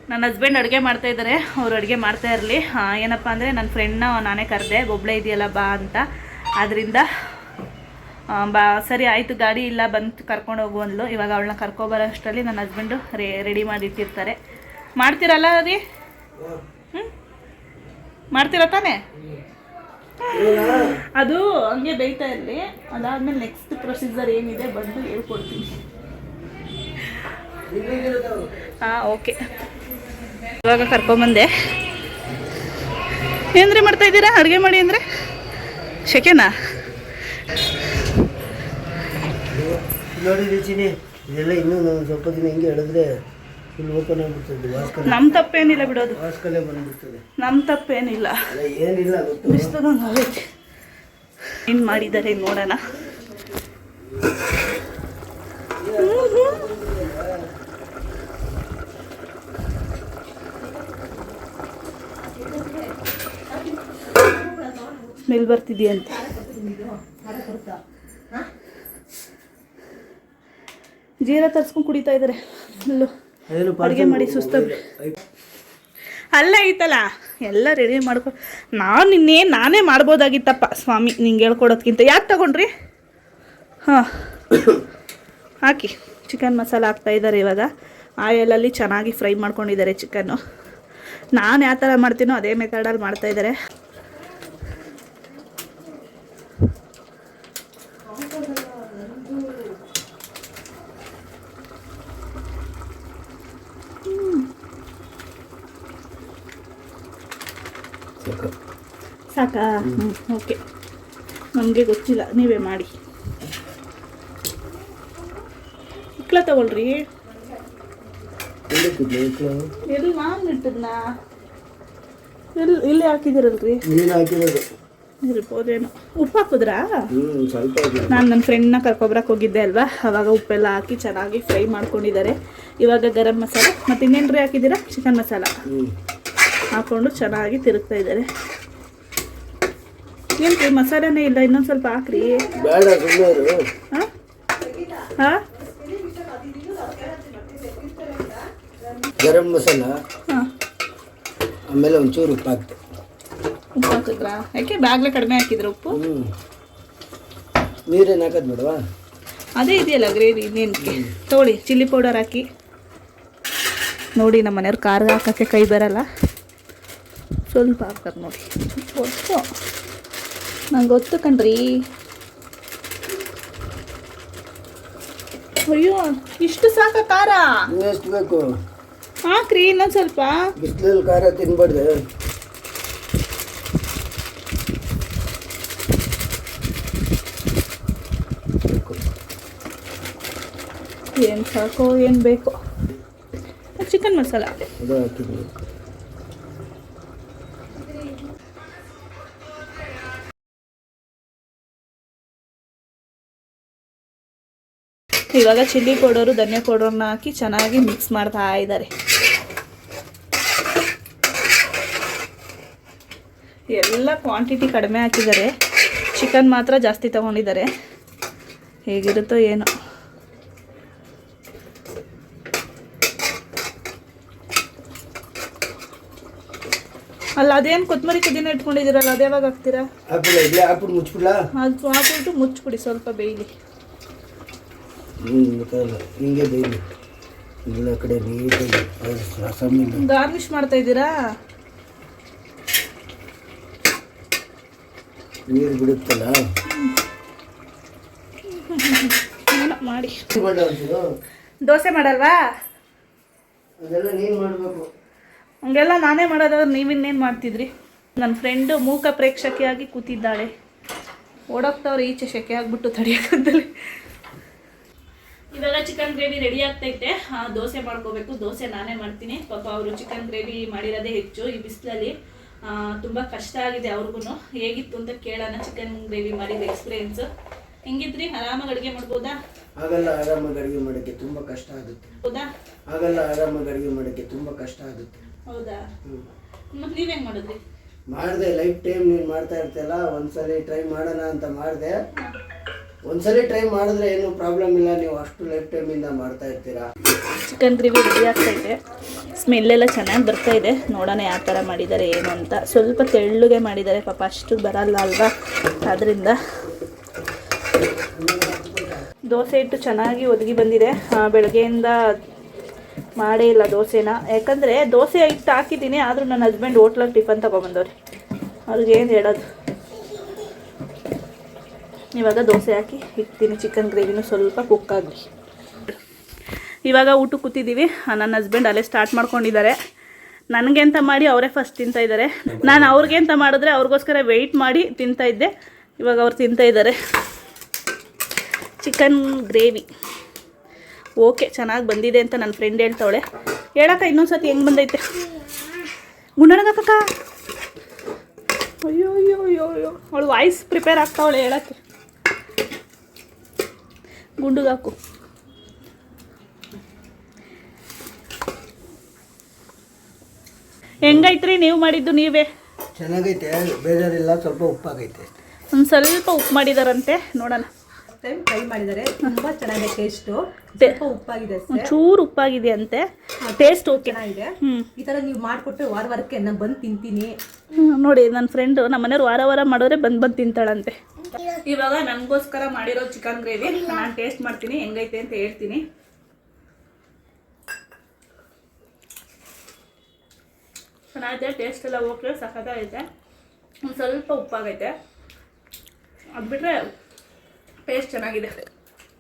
ನನ್ನ ಹಸ್ಬೆಂಡ್ ಅಡುಗೆ ಮಾಡ್ತಾ ಇದ್ದಾರೆ. ಅವ್ರು ಅಡುಗೆ ಮಾಡ್ತಾ ಇರಲಿ. ಏನಪ್ಪ ಅಂದರೆ ನನ್ನ ಫ್ರೆಂಡ್ನ ನಾನೇ ಕರೆದೆ, ಒಬ್ಬಳೇ ಇದೆಯಲ್ಲ ಬಾ ಅಂತ. ಆದ್ದರಿಂದ ಬಾ ಸರಿ ಆಯಿತು, ಗಾಡಿ ಇಲ್ಲ ಬಂದು ಕರ್ಕೊಂಡು ಹೋಗು ಅಂದ್ಲು. ಇವಾಗ ಅವಳನ್ನ ಕರ್ಕೊಬರೋ ಅಷ್ಟರಲ್ಲಿ ನನ್ನ ಹಸ್ಬೆಂಡು ರೆಡಿ ಮಾಡಿ ಇಟ್ಟಿರ್ತಾರೆ. ಮಾಡ್ತೀರಲ್ಲ ರೀ? ಮಾಡ್ತೀರ ತಾನೇ? ಅದು ಹಂಗೆ ಬೇಯ್ತಾ ಇರಲಿ. ಅದಾದಮೇಲೆ ನೆಕ್ಸ್ಟ್ ಪ್ರೊಸೀಜರ್ ಏನಿದೆ ಬಂದು ಹೇಳ್ಕೊಡ್ತೀನಿ. ಓಕೆ. ಇವಾಗ ಕರ್ಕೊಂಬಂದೆ. ಏನಂದ್ರೆ ಮಾಡ್ತಾ ಇದ್ದೀರಾ? ಅಡುಗೆ ಮಾಡಿ ಅಂದರೆ ಶೆಕೆನಾ? ನೋಡಿ ರುಚಿನಿ, ಇದೆಲ್ಲ ಇನ್ನೂ ಸ್ವಲ್ಪ ದಿನ ಹಿಂಗೆ ಹೇಳಿದ್ರೆ ಫುಲ್ ಓಪನ್ ಆಗಿಬಿಡ್ತದೆ. ನಮ್ಮ ತಪ್ಪೇನಿಲ್ಲ ಬಿಡೋದು, ವಾಸ್ಕಲೆ ಬಂದ್ಬಿಡ್ತದೆ. ನಮ್ಮ ತಪ್ಪೇನಿಲ್ಲ, ಏನಿಲ್ಲ ಗೊತ್ತು. ಬಿಸ್ತದಂಗೆ ಆಗೈತೆ. ಏನು ಮಾಡಿದ್ದಾರೆ ನೋಡೋಣ. ಸ್ಮೆಲ್ ಬರ್ತಿದೆಯಂತೆ. ಜೀರಾ ತರ್ಸ್ಕೊಂಡು ಕುಡಿತಾ ಇದ್ದಾರೆ. ಅಲ್ಲೂ ಅಡುಗೆ ಮಾಡಿ ಸುಸ್ತಾಗಿ ಅಲ್ಲ ಐತಲ್ಲ ಎಲ್ಲ ರೆಡಿ ಮಾಡ್ಕೊ. ನಾನೇ ಮಾಡ್ಬೋದಾಗಿತ್ತಪ್ಪ ಸ್ವಾಮಿ, ನಿಂಗೆ ಹೇಳ್ಕೊಡೋದ್ಕಿಂತ. ಯಾಕೆ ತಗೊಂಡ್ರಿ? ಹಾಂ, ಹಾಕಿ ಚಿಕನ್ ಮಸಾಲ ಹಾಕ್ತಾ ಇದ್ದಾರೆ. ಇವಾಗ ಆಯಲಲ್ಲಿ ಚೆನ್ನಾಗಿ ಫ್ರೈ ಮಾಡ್ಕೊಂಡಿದ್ದಾರೆ ಚಿಕನ್ನು. ನಾನು ಯಾವ ಥರ ಮಾಡ್ತೀನೋ ಅದೇ ಮೆಥಡಲ್ಲಿ ಮಾಡ್ತಾ ಇದ್ದಾರೆ. ಸಾಕಾ? ಓಕೆ, ನಮಗೆ ಗೊತ್ತಿಲ್ಲ, ನೀವೇ ಮಾಡಿ. ಇಕ್ಲ ತಗೊಳ್ರಿ. ಎಲ್ಲಿ ನಾನು ಇಟ್ಟದ್ನ? ಇಲ್ಲಿ ಹಾಕಿದಿರಲ್ರಿ? ಇರ್ಬೋದೇನೋ. ಉಪ್ಪು ಹಾಕಿದ್ರಾ? ನಾನು ನನ್ನ ಫ್ರೆಂಡ್ನ ಕರ್ಕೊಬರಕ್ಕೆ ಹೋಗಿದ್ದೆ ಅಲ್ವಾ, ಆವಾಗ ಉಪ್ಪೆಲ್ಲ ಹಾಕಿ ಚೆನ್ನಾಗಿ ಫ್ರೈ ಮಾಡ್ಕೊಂಡಿದ್ದಾರೆ. ಇವಾಗ ಗರಂ ಮಸಾಲ ಮತ್ತು ಇನ್ನೇನ್ರಿ ಹಾಕಿದ್ದೀರಾ? ಚಿಕನ್ ಮಸಾಲ ಹಾಕ್ಕೊಂಡು ಚೆನ್ನಾಗಿ ತಿರುಗ್ತಾ ಇದ್ದಾರೆ. ಏನ್ರಿ ಮಸಾಲೆನೇ ಇಲ್ಲ, ಇನ್ನೊಂದು ಸ್ವಲ್ಪ ಹಾಕ್ರಿ. ಹಾಂ ಹಾಂ, ಗರಂ ಮಸಾಲ, ಆಮೇಲೆ ಒಂಚೂರು ಉಪ್ಪು ಹಾಕ್ತೆ. ಉಪ್ಪು ಹಾಕಿದ್ರಾ? ಯಾಕೆ ಬ್ಯಾಗ್ಲೆ ಕಡಿಮೆ ಹಾಕಿದ್ರ ಉಪ್ಪು? ನೀರೇನು ಹಾಕೋದು ಬೇಡವಾ? ಅದೇ ಇದೆಯಲ್ಲ ಗ್ರೇವಿ. ಇನ್ನೇನಕ್ಕೆ ತೊಗೊಳ್ಳಿ. ಚಿಲ್ಲಿ ಪೌಡರ್ ಹಾಕಿ ನೋಡಿ. ನಮ್ಮ ಮನೆಯವ್ರು ಖಾರ ಹಾಕೋಕ್ಕೆ ಕೈ ಬರಲ್ಲ, ಸ್ವಲ್ಪ ಹಾಕ್ತಾರೆ ನೋಡಿ. ಗೊತ್ತು, ನಂಗೆ ಗೊತ್ತು ಕಣ್ರಿ. ಅಯ್ಯೋ, ಇಷ್ಟು ಸಾಕ ಖಾರ? ಎಷ್ಟು ಬೇಕು ಹಾಕ್ರಿ, ಇನ್ನೊಂದು ಸ್ವಲ್ಪ. ಬಿಸಿಲಲ್ಲಿ ಖಾರ ತಿನ್ಬಾರ್ದು. ಏನು ಸಾಕೋ ಏನು ಬೇಕೋ. ಚಿಕನ್ ಮಸಾಲ ಅದು ಹಾಕಿದ್ವಿ. ಇವಾಗ ಚಿಲ್ಲಿ ಪೌಡರು ಧನಿಯಾ ಪೌಡರ್ನ ಹಾಕಿ ಚೆನ್ನಾಗಿ ಮಿಕ್ಸ್ ಮಾಡ್ತಾ ಇದ್ದಾರೆ. ಎಲ್ಲ ಕ್ವಾಂಟಿಟಿ ಕಡಿಮೆ ಹಾಕಿದ್ದಾರೆ, ಚಿಕನ್ ಮಾತ್ರ ಜಾಸ್ತಿ ತಗೊಂಡಿದ್ದಾರೆ. ಹೇಗಿರುತ್ತೋ ಏನೋ. ಅಲ್ಲ, ಅದೇನು ಕೊತ್ತಂಬರಿ ಪುದೀನ ಇಟ್ಕೊಂಡಿದ್ದೀರಲ್ಲ, ಅದು ಯಾವಾಗ ಹಾಕ್ತೀರಾ? ಹಾಕ್ಬಿಟ್ಟು ಮುಚ್ಬಿಡ್ಲಾ? ಅದು ಹಾಕ್ಬಿಟ್ಟು ಮುಚ್ಚಿಬಿಡಿ, ಸ್ವಲ್ಪ ಬೇಯಲಿ. ಹಿಂಗೆ ಬೇಯಲಿ. ಎಲ್ಲ ಕಡೆ ನೀಟಾಗಿ ರಸಮಿಲ್ಲ. ಗಾರ್ನಿಷ್ ಮಾಡ್ತಾ ಇದ್ದೀರಾ? ನೀರು ಬಿಡುತ್ತಲ್ಲ ಮಾಡಿ. ದೋಸೆ ಮಾಡಲ್ವಾ? ಅದೆಲ್ಲ ನೀನು ಮಾಡಬೇಕು. ಹಂಗೆಲ್ಲ ನಾನೇ ಮಾಡೋದಾದ್ರೆ ನೀವಿನ್ನೇನು ಮಾಡ್ತಿದ್ರಿ? ನನ್ನ ಫ್ರೆಂಡು ಮೂಕ ಪ್ರೇಕ್ಷಕಿಯಾಗಿ ಕೂತಿದ್ದಾಳೆ. ಓಡೋಗ್ತವ್ರೆ ಈಚೆ ಶೆಕೆ ಆಗ್ಬಿಟ್ಟು ತಡೆಯೋಕ್ಕಂತಲೇ. ಇವಾಗ ಚಿಕನ್ ಗ್ರೇವಿ ರೆಡಿ ಆಗ್ತೈತೆ. ದೋಸೆ ಮಾಡ್ಕೋಬೇಕು. ದೋಸೆ ನಾನೇ ಮಾಡ್ತೀನಿ. ಪಾಪ ಅವರು ಚಿಕನ್ ಗ್ರೇವಿ ಮಾಡಿರೋದೇ ಹೆಚ್ಚು ಈ ಬಿಸಿಲಲ್ಲಿ. ತುಂಬ ಕಷ್ಟ ಆಗಿದೆ ಅವ್ರಿಗೂ. ಹೇಗಿತ್ತು ಅಂತ ಕೇಳೋಣ. ಚಿಕನ್ ಗ್ರೇವಿ ಮಾಡಿದ ಎಕ್ಸ್ಪೀರಿಯನ್ಸ್ ಹೆಂಗಿದ್ರಿ? ಆರಾಮಾಗಿ ಅಡುಗೆ ಮಾಡ್ಬೋದಾ? ಆಗಲ್ಲ, ಆರಾಮಾಗಿ ಅಡುಗೆ ಮಾಡೋಕ್ಕೆ ತುಂಬ ಕಷ್ಟ ಆಗುತ್ತೆ. ಹೌದಾ? ಆಗಲ್ಲ, ಆರಾಮಾಗಿ ಅಡುಗೆ ಮಾಡೋಕ್ಕೆ ತುಂಬ ಕಷ್ಟ ಆಗುತ್ತೆ. ಹೌದಾ? ಮತ್ತೆ ನೀವ್ ಹೆಂಗ್ ಮಾಡಿದ್ರಿ? ಮಾಡಿದೆ. ಲೈಫ್ ಟೈಮ್ ನೀನು ಮಾಡ್ತಾ ಇರ್ತೀಯಲ್ಲ, ಒಂದ್ಸಲಿ ಟ್ರೈ ಮಾಡೋಣ ಅಂತ ಮಾಡಿದೆ. ಒಂದ್ಸಲಿ ಟ್ರೈ ಮಾಡಿದ್ರೆ ಏನು ಪ್ರಾಬ್ಲಮ್ ಇಲ್ಲ. ನೀವು ಅಷ್ಟು ಲೈಫ್ ಟೈಮಿಂದ ಮಾಡ್ತಾ ಇರ್ತೀರಾ. ಚಿಕನ್ ಗ್ರೇವಿ ರೆಡಿ ಆಗ್ತೈತೆ. ಸ್ಮೆಲ್ಲೆಲ್ಲ ಚೆನ್ನಾಗಿ ಬರ್ತಾ ಇದೆ. ನೋಡೋಣ ಯಾವ ಥರ ಮಾಡಿದ್ದಾರೆ ಏನು ಅಂತ. ಸ್ವಲ್ಪ ತೆಳ್ಳಗೆ ಮಾಡಿದ್ದಾರೆ ಪಾಪ, ಅಷ್ಟು ಬರಲ್ಲ ಅಲ್ವಾ, ಅದರಿಂದ. ದೋಸೆ ಹಿಟ್ಟು ಚೆನ್ನಾಗಿ ಒದಗಿ ಬಂದಿದೆ. ಬೆಳಗ್ಗೆಯಿಂದ ಮಾಡೇ ಇಲ್ಲ ದೋಸೆನ. ಯಾಕಂದರೆ ದೋಸೆ ಹಿಟ್ಟು ಹಾಕಿದ್ದೀನಿ, ಆದರೂ ನನ್ನ ಹಸ್ಬೆಂಡ್ ಹೋಟ್ಲಾಗ ಟಿಫನ್ ತೊಗೊಬಂದವ್ರಿ. ಅವ್ರಿಗೇನು ಹೇಳೋದು. ಇವಾಗ ದೋಸೆ ಹಾಕಿ ಇಡ್ತೀನಿ. ಚಿಕನ್ ಗ್ರೇವಿನೂ ಸ್ವಲ್ಪ ಕುಕ್ ಆಗಲಿ. ಇವಾಗ ಊಟ ಕೂತಿದ್ದೀವಿ. ನನ್ನ ಹಸ್ಬೆಂಡ್ ಅಲ್ಲೇ ಸ್ಟಾರ್ಟ್ ಮಾಡ್ಕೊಂಡಿದ್ದಾರೆ. ನನಗೆ ಅಂತ ಮಾಡಿ ಅವರೇ ಫಸ್ಟ್ ತಿಂತಾಯಿದ್ದಾರೆ. ನಾನು ಅವ್ರಿಗೆ ಅಂತ ಮಾಡಿದ್ರೆ ಅವ್ರಿಗೋಸ್ಕರ ವೆಯ್ಟ್ ಮಾಡಿ ತಿಂತಾಯಿದ್ದೆ. ಇವಾಗ ಅವ್ರು ತಿಂತಾಯಿದ್ದಾರೆ. ಚಿಕನ್ ಗ್ರೇವಿ ಓಕೆ ಚೆನ್ನಾಗಿ ಬಂದಿದೆ ಅಂತ ನನ್ನ ಫ್ರೆಂಡ್ ಹೇಳ್ತಾವಳೆ. ಹೇಳಕ್ಕ ಇನ್ನೊಂದು ಸತಿ ಹೆಂಗೆ ಬಂದೈತೆ? ಗುಂಡಣಗಕ್ಕ. ಅಯ್ಯೋ ಅಯ್ಯೋ ಅಯ್ಯೋ ಅಯ್ಯೋ, ಅವಳು ವಾಯ್ಸ್ ಪ್ರಿಪೇರ್ ಆಗ್ತಾವಳೆ ಹೇಳಕ್ಕೆ. ಗುಂಡುಗಾಕು. ಹೆಂಗೈತ್ರಿ ನೀವು ಮಾಡಿದ್ದು? ನೀವೇ ಚೆನ್ನಾಗೈತೆ, ಬೇಜಾರಿಲ್ಲ. ಸ್ವಲ್ಪ ಉಪ್ಪಾಗೈತೆ. ಒಂದು ಸ್ವಲ್ಪ ಉಪ್ಪು ಮಾಡಿದಾರಂತೆ, ನೋಡೋಣ. ಟೈಮ್ ಟ್ರೈ ಮಾಡಿದ್ದಾರೆ. ತುಂಬಾ ಚೆನ್ನಾಗಿದೆ ಟೇಸ್ಟ್. ಸ್ವಲ್ಪ ಉಪ್ಪಾಗಿದೆ ಅಷ್ಟೇ. ಚೂರು ಉಪ್ಪಾಗಿದೆ ಅಂತೆ. ಟೇಸ್ಟ್ ಓಕೆ ಚೆನ್ನಾಗಿದೆ. ಈ ತರ ನೀವು ಮಾಡಿಕೊಟ್ರೆ ವಾರಕ್ಕೆ ನಾನು ಬಂದು ತಿಂತೀನಿ. ನೋಡಿ ನನ್ನ ಫ್ರೆಂಡು ನಮ್ಮ ಮನೆಯವ್ರು ವಾರ ವಾರ ಮಾಡಿದ್ರೆ ಬಂದು ತಿಂತಾಳಂತೆ. ಇವಾಗ ನನಗೋಸ್ಕರ ಮಾಡಿರೋ ಚಿಕನ್ ಗ್ರೇವಿ ನಾನು ಟೇಸ್ಟ್ ಮಾಡ್ತೀನಿ, ಹೆಂಗೈತೆ ಅಂತ ಹೇಳ್ತೀನಿ. ಚೆನ್ನಾಗೈತೆ, ಟೇಸ್ಟ್ ಎಲ್ಲ ಓಕೆ, ಸಖತ್ತಾಗೈತೆ. ಒಂದು ಸ್ವಲ್ಪ ಉಪ್ಪಾಗೈತೆ, ಅದು ಬಿಟ್ಟರೆ ಟೇಸ್ಟ್ ಚೆನ್ನಾಗಿದೆ.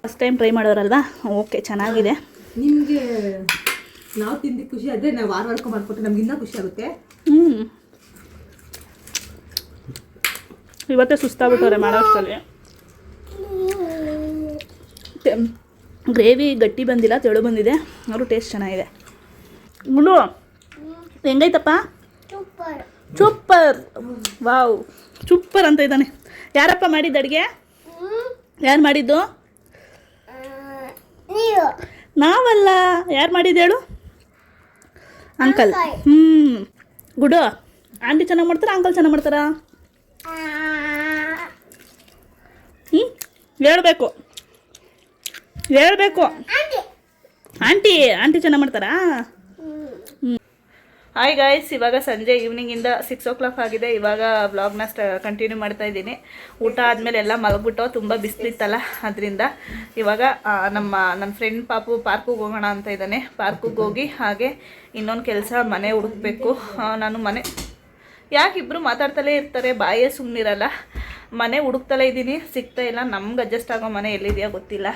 ಫಸ್ಟ್ ಟೈಮ್ ಟ್ರೈ ಮಾಡೋರಲ್ವಾ? ಓಕೆ ಚೆನ್ನಾಗಿದೆ. ನಿಮಗೆ ನಾವು ತಿಂದಿದ್ದು ಖುಷಿ ಆದರೆ ನಾವು ವಾರಕ್ಕೆ ಮಾಡಿಕೊಟ್ರೆ ನಮ್ಗೆ ಇನ್ನೂ ಖುಷಿ ಆಗುತ್ತೆ. ಇವತ್ತೇ ಸುಸ್ತಾಗ್ಬಿಟ್ಟವ್ರೆ ಮಾಡೋಷ್ಟರಲ್ಲಿ. ಗ್ರೇವಿ ಗಟ್ಟಿ ಬಂದಿಲ್ಲ, ತೆಳು ಬಂದಿದೆ. ಅವರು ಟೇಸ್ಟ್ ಚೆನ್ನಾಗಿದೆ. ಗುಂಡು ಹೆಂಗೈತಪ್ಪ? ಸೂಪರ್. ವಾವ್, ಸೂಪರ್ ಅಂತ ಇದ್ದಾನೆ. ಯಾರಪ್ಪ ಮಾಡಿದ್ದು ಅಡುಗೆ? ಯಾರು ಮಾಡಿದ್ದು? ನಾವಲ್ಲ. ಯಾರು ಮಾಡಿದ್ದು ಹೇಳು? ಅಂಕಲ್. ಗುಡು. ಆಂಟಿ ಚೆನ್ನಾಗಿ ಮಾಡ್ತಾರಾ ಅಂಕಲ್ ಚೆನ್ನಾಗಿ ಮಾಡ್ತಾರಾ? ಹೇಳ್ಬೇಕು ಆಂಟಿ ಚೆನ್ನಾಗಿ ಮಾಡ್ತಾರಾ? ಹಾಯ್ ಗಾಯ್ಸ್, ಇವಾಗ ಸಂಜೆ ಈವ್ನಿಂಗಿಂದ 6 o'clock ಆಗಿದೆ. ಇವಾಗ ವ್ಲಾಗ್ನ ಕಂಟಿನ್ಯೂ ಮಾಡ್ತಾ ಇದ್ದೀನಿ. ಊಟ ಆದಮೇಲೆ ಎಲ್ಲ ಮಲಗ್ಬಿಟ್ಟು ತುಂಬ ಬಿಸಿಲಿತ್ತಲ್ಲ, ಅದರಿಂದ ಇವಾಗ ನನ್ನ ಫ್ರೆಂಡ್ ಪಾಪು ಪಾರ್ಕಿಗೆ ಹೋಗೋಣ ಅಂತ ಇದ್ದಾನೆ. ಪಾರ್ಕಿಗೆ ಹೋಗಿ ಹಾಗೆ ಇನ್ನೊಂದು ಕೆಲಸ, ಮನೆ ಹುಡುಕ್ಬೇಕು. ನಾನು ಮನೆ ಯಾಕೆ ಇಬ್ಬರು ಮಾತಾಡ್ತಲೇ ಇರ್ತಾರೆ, ಬಾಯೇ ಸುಮ್ಮನಿರಲ್ಲ. ಮನೆ ಹುಡುಕ್ತಲೇ ಇದ್ದೀನಿ, ಸಿಗ್ತಾ ಇಲ್ಲ. ನಮ್ಗೆ ಅಡ್ಜಸ್ಟ್ ಆಗೋ ಮನೆ ಎಲ್ಲಿದೆಯೋ ಗೊತ್ತಿಲ್ಲ.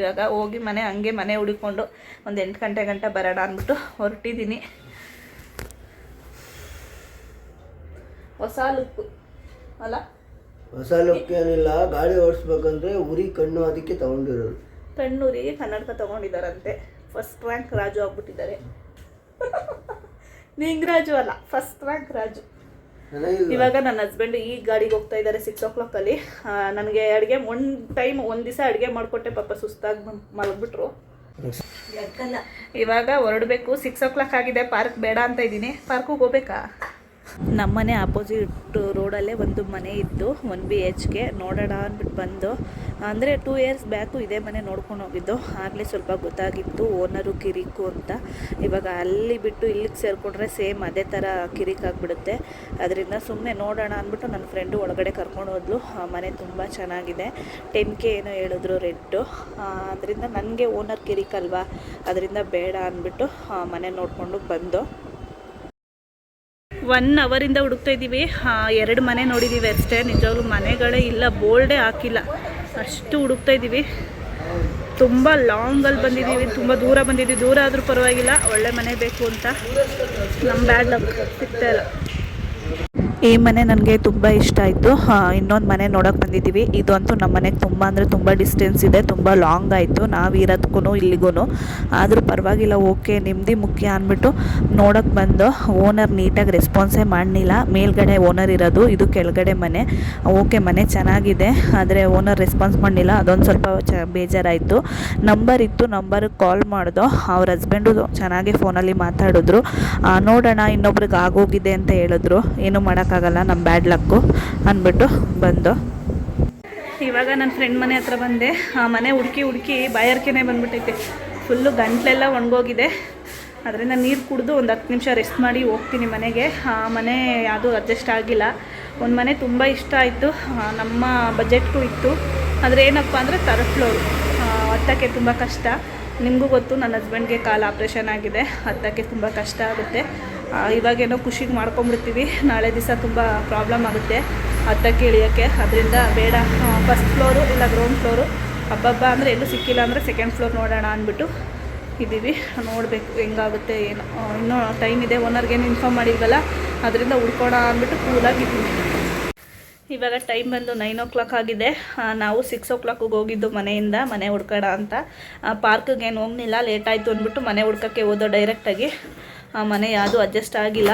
ಇವಾಗ ಹೋಗಿ ಮನೆ ಹುಡುಕೊಂಡು ಒಂದು 8 ಗಂಟೆ ಬರೋಣ ಅಂದ್ಬಿಟ್ಟು ಹೊರಟಿದ್ದೀನಿ. ಹೊಸ ಲುಕ್ ಅಲ್ಲ? ಹೊಸ ಲುಕ್ ಏನಿಲ್ಲ. ಗಾಡಿ ಓಡಿಸ್ಬೇಕಂದ್ರೆ ಉರಿ ಕಣ್ಣು, ಅದಕ್ಕೆ ತಗೊಂಡಿರೋದು. ಕಣ್ಣೂರಿಗೆ ಕನ್ನಡಕ ತಗೊಂಡಿದ್ದಾರಂತೆ. ಫಸ್ಟ್ ರ್ಯಾಂಕ್ ರಾಜು ಆಗ್ಬಿಟ್ಟಿದ್ದಾರೆ. ನಿಂಗರಾಜು ಅಲ್ಲ, ಫಸ್ಟ್ ರ್ಯಾಂಕ್ ರಾಜು. ಇವಾಗ ನನ್ನ ಹಸ್ಬೆಂಡ್ ಈ ಗಾಡಿಗೆ ಹೋಗ್ತಾ ಇದ್ದಾರೆ 6 o'clock ಅಲ್ಲಿ. ನನಗೆ ಅಡುಗೆ ಒಂದು ದಿವಸ ಅಡುಗೆ ಮಾಡಿಕೊಟ್ಟೆ, ಪಾಪ ಸುಸ್ತಾಗಿ ಮಲಗ್ಬಿಟ್ರು. ಇವಾಗ ಹೊರಡಬೇಕು. 6 o'clock ಆಗಿದೆ. ಪಾರ್ಕ್ ಬೇಡ ಅಂತ ಇದ್ದೀನಿ. ಪಾರ್ಕಿಗೆ ಹೋಗ್ಬೇಕಾ? ನಮ್ಮನೆ ಆಪೋಸಿಟ್ ರೋಡಲ್ಲೇ ಒಂದು ಮನೆ ಇತ್ತು, 1 BHK. ನೋಡೋಣ ಅಂದ್ಬಿಟ್ಟು ಬಂದು, ಅಂದರೆ 2 years ಬ್ಯಾಕು ಇದೇ ಮನೆ ನೋಡ್ಕೊಂಡು ಹೋಗಿದ್ದು. ಆಗಲೇ ಸ್ವಲ್ಪ ಗೊತ್ತಾಗಿತ್ತು ಓನರು ಕಿರಿಕು ಅಂತ. ಇವಾಗ ಅಲ್ಲಿ ಬಿಟ್ಟು ಇಲ್ಲಿಗೆ ಸೇರಿಕೊಂಡ್ರೆ ಸೇಮ್ ಅದೇ ಥರ ಕಿರಿಕಾಗ್ಬಿಡುತ್ತೆ. ಅದರಿಂದ ಸುಮ್ಮನೆ ನೋಡೋಣ ಅಂದ್ಬಿಟ್ಟು ನನ್ನ ಫ್ರೆಂಡು ಒಳಗಡೆ ಕರ್ಕೊಂಡು ಹೋದ್ಲು. ಮನೆ ತುಂಬ ಚೆನ್ನಾಗಿದೆ. 10K ಏನೋ ಹೇಳಿದ್ರು ರೆಂಟು. ಅದರಿಂದ ನನಗೆ ಓನರ್ ಕಿರಿಕಲ್ವಾ, ಅದರಿಂದ ಬೇಡ ಅಂದ್ಬಿಟ್ಟು ಮನೆ ನೋಡಿಕೊಂಡು ಬಂದು 1 ಅವರಿಂದ ಹುಡುಕ್ತಾ ಇದ್ದೀವಿ. 2 ಮನೆ ನೋಡಿದ್ದೀವಿ ಅಷ್ಟೇ. ನಿಜವಾಗ್ಲೂ ಮನೆಗಳೇ ಇಲ್ಲ, ಬೋರ್ಡೇ ಹಾಕಿಲ್ಲ, ಅಷ್ಟು ಹುಡುಕ್ತಾ ಇದ್ದೀವಿ. ತುಂಬ ಲಾಂಗಲ್ಲಿ ಬಂದಿದ್ದೀವಿ, ತುಂಬ ದೂರ ಬಂದಿದ್ದೀವಿ. ದೂರ ಆದರೂ ಪರವಾಗಿಲ್ಲ, ಒಳ್ಳೆ ಮನೆ ಬೇಕು ಅಂತ. ನಮ್ಮ ಬ್ಯಾಡ್ ಲಕ್ ಸಿಗ್ತಾ ಇಲ್ಲ. ಈ ಮನೆ ನನಗೆ ತುಂಬ ಇಷ್ಟ ಆಯಿತು. ಇನ್ನೊಂದು ಮನೆ ನೋಡೋಕೆ ಬಂದಿದ್ದೀವಿ. ಇದು ಅಂತೂ ನಮ್ಮ ಮನೆಗೆ ತುಂಬ ಅಂದರೆ ತುಂಬ ಡಿಸ್ಟೆನ್ಸ್ ಇದೆ, ತುಂಬ ಲಾಂಗ್ ಆಯಿತು ನಾವು ಇರೋದಕ್ಕೂ ಇಲ್ಲಿಗೂ. ಆದರೂ ಪರವಾಗಿಲ್ಲ, ಓಕೆ ನೆಮ್ಮದಿ ಮುಖ್ಯ ಅಂದ್ಬಿಟ್ಟು ನೋಡೋಕೆ ಬಂದು ಓನರ್ ನೀಟಾಗಿ ರೆಸ್ಪಾನ್ಸೇ ಮಾಡಲಿಲ್ಲ. ಮೇಲ್ಗಡೆ ಓನರ್ ಇರೋದು, ಇದು ಕೆಳಗಡೆ ಮನೆ. ಓಕೆ ಮನೆ ಚೆನ್ನಾಗಿದೆ, ಆದರೆ ಓನರ್ ರೆಸ್ಪಾನ್ಸ್ ಮಾಡಲಿಲ್ಲ, ಅದೊಂದು ಸ್ವಲ್ಪ ಬೇಜಾರಾಯಿತು. ನಂಬರ್ ಇತ್ತು, ನಂಬರ್ಗೆ ಕಾಲ್ ಮಾಡ್ದೋ, ಅವ್ರ ಹಸ್ಬೆಂಡು ಚೆನ್ನಾಗಿ ಫೋನಲ್ಲಿ ಮಾತಾಡಿದ್ರು. ನೋಡೋಣ ಇನ್ನೊಬ್ರಿಗೆ ಆಗೋಗಿದೆ ಅಂತ ಹೇಳಿದ್ರು. ಏನು ಮಾಡೋಕ್ಕಾಗಲ್ಲ, ನಮ್ಮ ಬ್ಯಾಡ್ ಲಕ್ಕು ಅಂದ್ಬಿಟ್ಟು ಬಂದು ಇವಾಗ ನನ್ನ ಫ್ರೆಂಡ್ ಮನೆ ಹತ್ರ ಬಂದೆ. ಆ ಮನೆ ಹುಡುಕಿ ಬಾಯಾರಿಕೆನೇ ಬಂದ್ಬಿಟ್ಟೈತೆ. ಫುಲ್ಲು ಗಂಟ್ಲೆಲ್ಲ ಒಣಗೋಗಿದೆ. ಅದರಿಂದ ನೀರು ಕುಡಿದು ಒಂದು 10 ನಿಮಿಷ ರೆಸ್ಟ್ ಮಾಡಿ ಹೋಗ್ತೀನಿ ಮನೆಗೆ. ಆ ಮನೆ ಯಾವುದೂ ಅಡ್ಜಸ್ಟ್ ಆಗಿಲ್ಲ. ಒಂದು ಮನೆ ತುಂಬ ಇಷ್ಟ ಆಯಿತು, ನಮ್ಮ ಬಜೆಟ್ಗೂ ಇತ್ತು. ಆದರೆ ಏನಪ್ಪ ಅಂದರೆ ಥರ್ಡ್ ಫ್ಲೋರು, ಹತ್ತಕ್ಕೆ ತುಂಬ ಕಷ್ಟ. ನಿಮಗೂ ಗೊತ್ತು, ನನ್ನ ಹಸ್ಬೆಂಡ್ಗೆ ಕಾಲು ಆಪ್ರೇಷನ್ ಆಗಿದೆ, ಹತ್ತಕ್ಕೆ ತುಂಬ ಕಷ್ಟ ಆಗುತ್ತೆ. ಇವಾಗೇನೋ ಖುಷಿಗೆ ಮಾಡ್ಕೊಂಬಿಡ್ತೀವಿ, ನಾಳೆ ದಿವಸ ತುಂಬ ಪ್ರಾಬ್ಲಮ್ ಆಗುತ್ತೆ ಹತ್ತಕ್ಕೆ ಇಳಿಯೋಕ್ಕೆ. ಅದರಿಂದ ಬೇಡ, ಫಸ್ಟ್ ಫ್ಲೋರು ಇಲ್ಲ ಗ್ರೌಂಡ್ ಫ್ಲೋರು. ಹಬ್ಬ ಅಂದರೆ ಎಲ್ಲೂ ಸಿಕ್ಕಿಲ್ಲ ಅಂದರೆ ಸೆಕೆಂಡ್ ಫ್ಲೋರ್ ನೋಡೋಣ ಅಂದ್ಬಿಟ್ಟು ಇದ್ದೀವಿ. ನೋಡಬೇಕು ಹೆಂಗಾಗುತ್ತೆ ಏನೋ, ಇನ್ನೂ ಟೈಮ್ ಇದೆ. ಓನರ್ಗೇನು ಇನ್ಫಾರ್ಮ್ ಮಾಡಿಲ್ವಲ್ಲ, ಅದರಿಂದ ಹುಡ್ಕೋಣ ಅಂದ್ಬಿಟ್ಟು ಕೂಲಾಗಿದ್ದೀವಿ. ಇವಾಗ ಟೈಮ್ ಬಂದು 9 o'clock ಆಗಿದೆ. ನಾವು 6 o'clock ಹೋಗಿದ್ದು ಮನೆಯಿಂದ, ಮನೆ ಹುಡ್ಕೋಣ ಅಂತ. ಪಾರ್ಕಿಗೆ ಏನು ಹೋಗಲಿಲ್ಲ, ಲೇಟ್ ಆಯಿತು ಅಂದ್ಬಿಟ್ಟು ಮನೆ ಹುಡ್ಕೋಕ್ಕೆ ಹೋದೋ ಡೈರೆಕ್ಟಾಗಿ. ಮನೆ ಯಾವುದೂ ಅಡ್ಜಸ್ಟ್ ಆಗಿಲ್ಲ.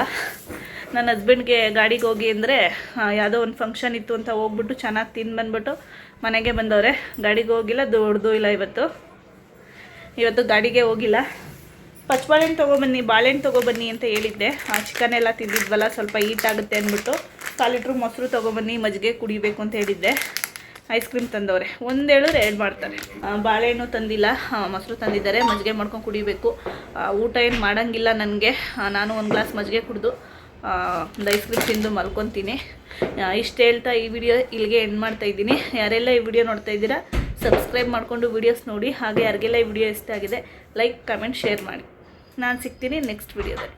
ನನ್ನ ಹಸ್ಬೆಂಡ್ಗೆ ಗಾಡಿಗೆ ಹೋಗಿ ಅಂದರೆ ಯಾವುದೋ ಒಂದು ಫಂಕ್ಷನ್ ಇತ್ತು ಅಂತ ಹೋಗ್ಬಿಟ್ಟು ಚೆನ್ನಾಗಿ ತಿಂದು ಬಂದ್ಬಿಟ್ಟು ಮನೆಗೆ ಬಂದವ್ರೆ. ಗಾಡಿಗೆ ಹೋಗಿಲ್ಲ, ದೊಡ್ಡದು ಇಲ್ಲ ಇವತ್ತು ಗಾಡಿಗೆ ಹೋಗಿಲ್ಲ. ಪಚ್ಚಬಾಳೆಹಣ್ಣು ತೊಗೊಬನ್ನಿ, ಬಾಳೆಹಣ್ಣು ತೊಗೊಬನ್ನಿ ಅಂತ ಹೇಳಿದ್ದೆ. ಚಿಕನ್ ಎಲ್ಲ ತಿಂದಿದ್ವಲ್ಲ, ಸ್ವಲ್ಪ ಹೀಟ್ ಆಗುತ್ತೆ ಅಂದ್ಬಿಟ್ಟು 1 ಲೀಟ್ರ್ ಮೊಸರು ತೊಗೊಬನ್ನಿ, ಮಜ್ಜಿಗೆ ಕುಡಿಬೇಕು ಅಂತ ಹೇಳಿದ್ದೆ. ಐಸ್ ಕ್ರೀಮ್ ತಂದವ್ರೆ, ಒಂದು ಹೇಳಿದ್ರೆ 2 ಮಾಡ್ತಾರೆ. ಬಾಳೆಹಣ್ಣು ತಂದಿಲ್ಲ, ಮೊಸರು ತಂದಿದ್ದಾರೆ, ಮಜ್ಜಿಗೆ ಮಾಡ್ಕೊಂಡು ಕುಡಿಬೇಕು. ಊಟ ಏನು ಮಾಡೋಂಗಿಲ್ಲ ನನಗೆ. ನಾನು 1 ಗ್ಲಾಸ್ ಮಜ್ಜಿಗೆ ಕುಡಿದು ಒಂದು ಐಸ್ ಕ್ರೀಮ್ ತಿಂದು ಮಲ್ಕೊತೀನಿ. ಇಷ್ಟು ಹೇಳ್ತಾ ಈ ವಿಡಿಯೋ ಇಲ್ಲಿಗೆ ಎಂಡ್ ಮಾಡ್ತಾಯಿದ್ದೀನಿ. ಯಾರೆಲ್ಲ ಈ ವಿಡಿಯೋ ನೋಡ್ತಾ ಇದ್ದೀರಾ ಸಬ್ಸ್ಕ್ರೈಬ್ ಮಾಡಿಕೊಂಡು ವೀಡಿಯೋಸ್ ನೋಡಿ. ಹಾಗೆ ಯಾರಿಗೆಲ್ಲ ಈ ವಿಡಿಯೋ ಇಷ್ಟ ಆಗಿದೆ ಲೈಕ್, ಕಮೆಂಟ್, ಶೇರ್ ಮಾಡಿ. ನಾನು ಸಿಗ್ತೀನಿ ನೆಕ್ಸ್ಟ್ ವಿಡಿಯೋದಲ್ಲಿ.